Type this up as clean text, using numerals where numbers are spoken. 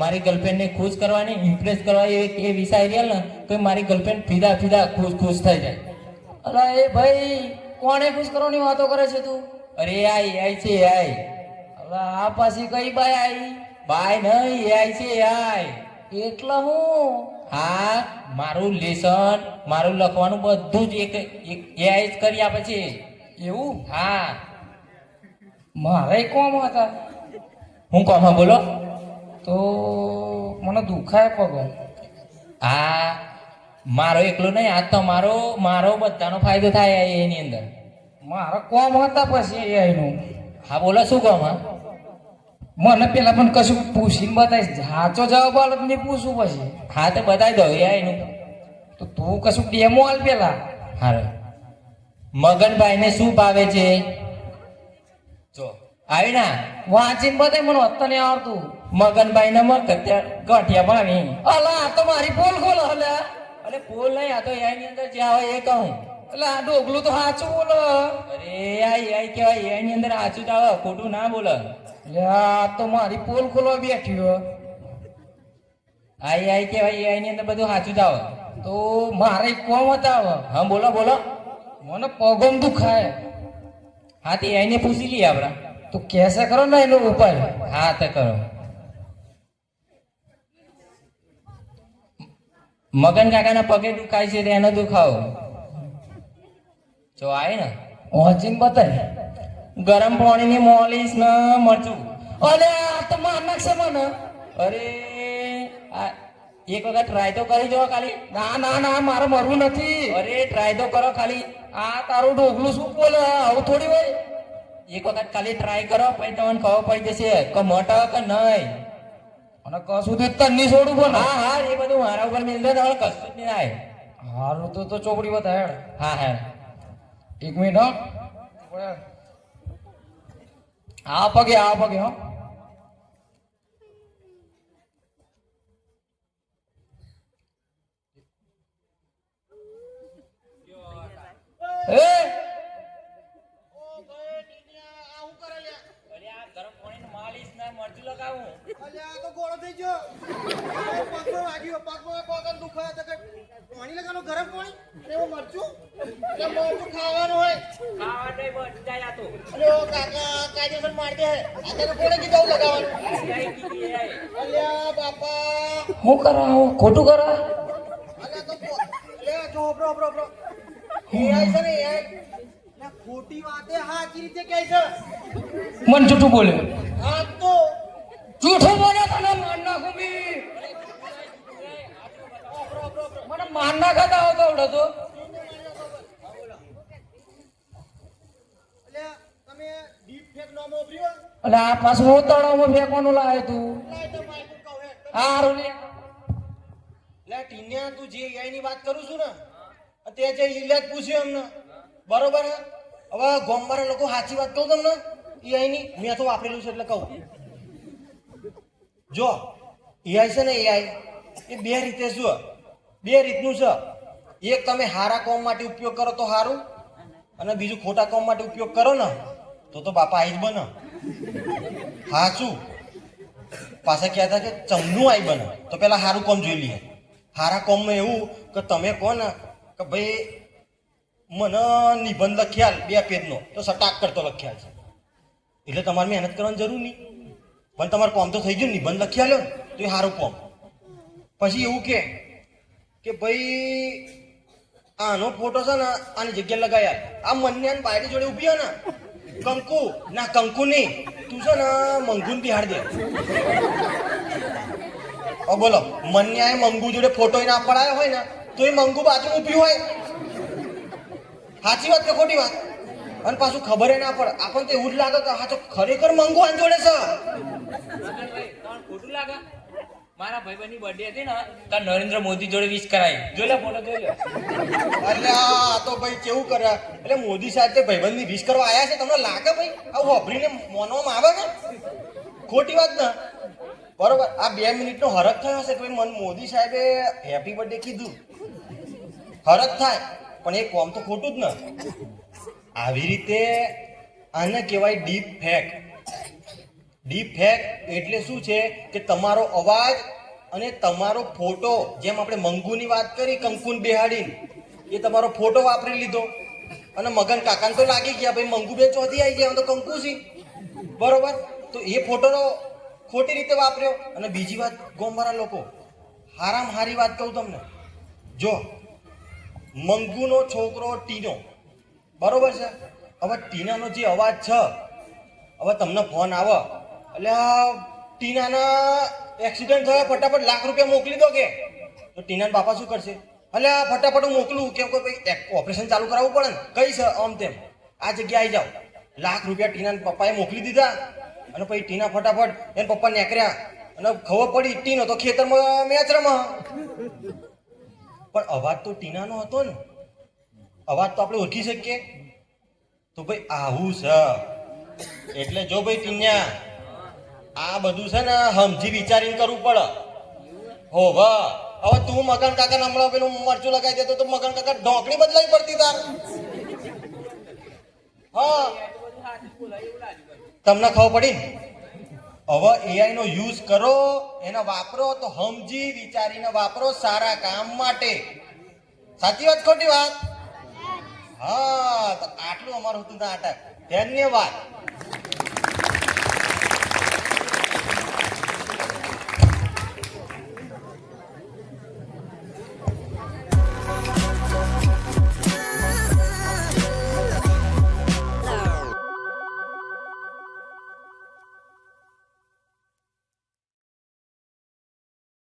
મારી ગર્લફ્રેન્ડને ખુશ કરવાની, ઇમ્પ્રેસ કરવાની એ વિચારી રહ્યા ને તો મારી ગર્લફ્રેન્ડ ફીદા ફીદા ખુશ થઈ જાય. અલા એ ભાઈ કોને ખુશ કરવાની વાતો કરે છે તું? અરે આ એઆઈ છે એઆઈ. અલા આ પાછી કઈ બાઈ આવી? બાય નહીં, એઆઈ છે એઆઈ. એટલા હું હા, મારું લેસન મારું લખવાનું બધું જ એક એઆઈ જ કરી આપે છે. એવું? હા. મારે કોમ હતા. હું કહું? બોલો. તો મને દુખાય પગો. હા, મારો એકલો નહીં, આ તો મારો બધાનો ફાયદો થાય એની અંદર. મારા કોમ હતા પછી એનું. હા બોલો, શું કહો? મને પેલા પણ કશું પૂછીને બતાવીશ, સાચો જવાબ આલ ને પૂછું પછી. હા તો બતાવી દો એનું. તો તું કશું ડેમો આલ પેલા. હા, મગનભાઈને શું ભાવે છે? જો આવી ના વાંચીને બતાય, મને હોતા નહીં આવડતું. મગનભાઈને ગઠિયા ભાવે. અલા આ તો મારી પોલ ખોલો. અલ્યા અરે પોલ નહીં, આ તો એની અંદર જે આવે એ કહું. એટલે આ ડોગલું તો સાચું બોલો. અરે આ એઆઈ કહેવાય, એની અંદર સાચું જ આવે, ખોટું ના બોલે. આ તો મારી પોલ ખોલવા બેઠ્યો. આ એઆઈ કહેવાય, એની અંદર બધું સાચું જ આવે. તો મારે કોમ હતા હવે. હા બોલો બોલો. મને પગમ દુખાય. હા તે એઆઈને પૂછી લઈએ આપડા. તો કેસે કરો ને એનો ઉપાય. હા તો કરો. મગન કાકાના પગે દુખાય છે, એનો દુખાવો જો આવે ને વાંચીને બતાય. ગરમ પાણીની મોલીશ ને મરચું. અરે આ તો માર નાખશે મને. અરે આ એક વખત ટ્રાય તો કરી જો ખાલી. ના ના ના, મારે મરવું નથી. અરે ટ્રાય તો કરો ખાલી. આ તારું ડોગલું શું બોલે? આવું થોડી હોય. એક વખત ખાલી ટ્રાય કરો, પછી તમને ખબર પડી જશે કે મોટો કે નહીં. અને કશું તો તન્ની છોડું પણ. હા હા, એ બધું મારા ઉપર મિલ દે, તમારે કશું જ નહીં થાય. હારું તો ચોપડી બતાય. હા હા. એક મિનિટ હો. આ પગે હો. એ ગરમ પાણીની માલિશ ને મરચું લગાવું. અલ્યા તો ગોળો થઈ ગયો. પગમાં વાગ્યો, પગમાં દુખાય તો કે પાણી લગાવવાનું, ગરમ પાણી એવું મરચું. એટલે મરચું ખાવાનું હોય. ખાવા દે બસ જાય આ તો. અરે ઓ કાકા કાયદેસર મારી દે. આ તને કોણે કીધું લગાવવાનું? અલ્યા બાપા. હું કરાવું? ખોટું કરા? અલ્યા તો અલ્યા જો ઓબરો. એ આઈ છે ને એ ખોટી વાતે હાચી રીતે કહે છે. મન જૂઠું બોલે. હા તો જૂઠું બોલે તને માર નાખું બી. મને માર નાખતા આવતો આવડે તો. અલ્યા તમે ડીપ ફેક નામ ઓબર્યો? એટલે આ પાછું હું તળાવમાં ફેંકવાનું લાવે તું. લાય તો માઈકું કહું હે. હારું લે. લે ટીન્યા તું જે AI ની વાત કરું છું ને, તે જે ઇલાજ પૂછ્યો અમને બરોબર હે. હવે ગોમવાળા લોકો સાચી વાત કહું તમને, AI ની મેં તો વાપરેલું છે એટલે કહું. જો AI છે ને, AI એ બે રીતે શું, બે રીતનું છે. એક તમે સારા કામ માટે ઉપયોગ કરો તો સારું, અને બીજું ખોટા કામ માટે ઉપયોગ કરો ને તો બાપા આઈ જ બને. હા શું પાછા કહેતા કે ચમનું આઈ બને. તો પેલા સારું કામ જોઈ લઈએ. સારા કામમાં એવું કે તમે કહો ને કે ભાઈ મને નિબંધ લખ્યાલ 2 પેજનો, તો સટાક કરતો લખ્યાલ છે, એટલે તમારે મહેનત કરવાની જરૂર નહીં. પણ તમારે કામ તો થઈ ગયું, નિબંધ લખ્યાલ ને તો એ સારું કામ. પછી એવું કે ભાઈ આનો ફોટો છે ને આની જગ્યાએ લગાયા, આ મનને બાયડી જોડે ઉભી હોય ને, કંકુ ના કંકુ નહીં, તું છે ને મંગુન બિહાડ દે. બોલો, મન્યાએ મંગુ જોડે ફોટો ના પડાયો હોય ને તો એ મંગુ બાજુ ઊભી હોય. સાચી વાત કે ખોટી વાત? અને પાછું ખબર ના પડે, આપણને તો એવું જ લાગે કે હા તો ખરેખર મંગુ આન જોડે છે. ખોટું લાગે? મારા ભાઈબંધની બર્થડે હતી ને તો નરેન્દ્ર મોદી જોડે વિશ કરાઈ. જોઈ લે ફોટો, જોઈ લે. એટલે આ તો ભાઈ કેવું કરે, એટલે મોદી સાહેબ તે ભાઈબંધની વિશ કરવા આવ્યા છે, તમને લાગે ભાઈ આવું વાપરીને મોનવામાં આવે ને? ખોટી વાત ને? બરોબર, આ 2 મિનિટનો હરખ થયો હશે કે ભાઈ મોદી સાહેબે હેપી બર્થડે કીધું, હરખ થાય, પણ એ કોમ તો ખોટું જ ને. આવી રીતે આને કહેવાય ડીપ ફેક. ડીપ ફેક એટલે શું છે કે તમારો અવાજ અને તમારો ફોટો, જેમ આપણે મંગુની વાત કરી કંકુન બેહાડીને, એ તમારો ફોટો વાપરી લીધો અને મગન કાકાને તો લાગી ગયા ભાઈ મંગુ બે ચોથી આવી ગયા, તો કંકુ છે બરોબર. તો એ ફોટો ખોટી રીતે વાપર્યો. અને બીજી વાત, ગોમવાળા લોકો, હારામાં હારી વાત કહું તમને, જો મંગુનો છોકરો ટીનો, બરોબર છે, હવે ટીનાનો જે અવાજ છે, હવે તમને ફોન આવે એટલે આ ટીનાના એક્સિડન્ટ થયો, ફટાફટ ₹1,00,000 મોકલી દો કે, તો ટીનાના બાપા શું કરશે? એટલે આ ફટાફટ હું મોકલું, કેમ કે ભાઈ ઓપરેશન ચાલુ કરાવવું પડે ને, કઈ છે આમ તેમ, આ જગ્યાએ આવી જાઓ. ₹1,00,000 ટીનાના પપ્પાએ મોકલી દીધા અને પછી ટીના ફટાફટ એને પપ્પા નીકળ્યા અને ખબર પડી ટીનો તો ખેતરમાં મેચ રમા. પણ અવાજ તો ટીનાનો હતો ને, અવાજ તો આપણે ઓળખી શકીએ. તો ભાઈ આવું છે. એટલે જો ભાઈ ટીન્યા, આ બધું છે ને સમજી વિચારીને કરવું પડે. હો વાહ, હવે તું મગન કાકા હમણાં પેલું મરચું લગાવી દેતો તો મગન કાકા ઢોકળી બદલાવી પડતી તાર. હા, તમને ખબર પડી. હવે એઆઈ નો યુઝ કરો, એને વાપરો તો સમજી વિચારીને વાપરો, સારા કામ માટે. સાચી વાત ખોટી વાત? હા, તો આટલું અમારું હતું નાટક. ધન્યવાદ.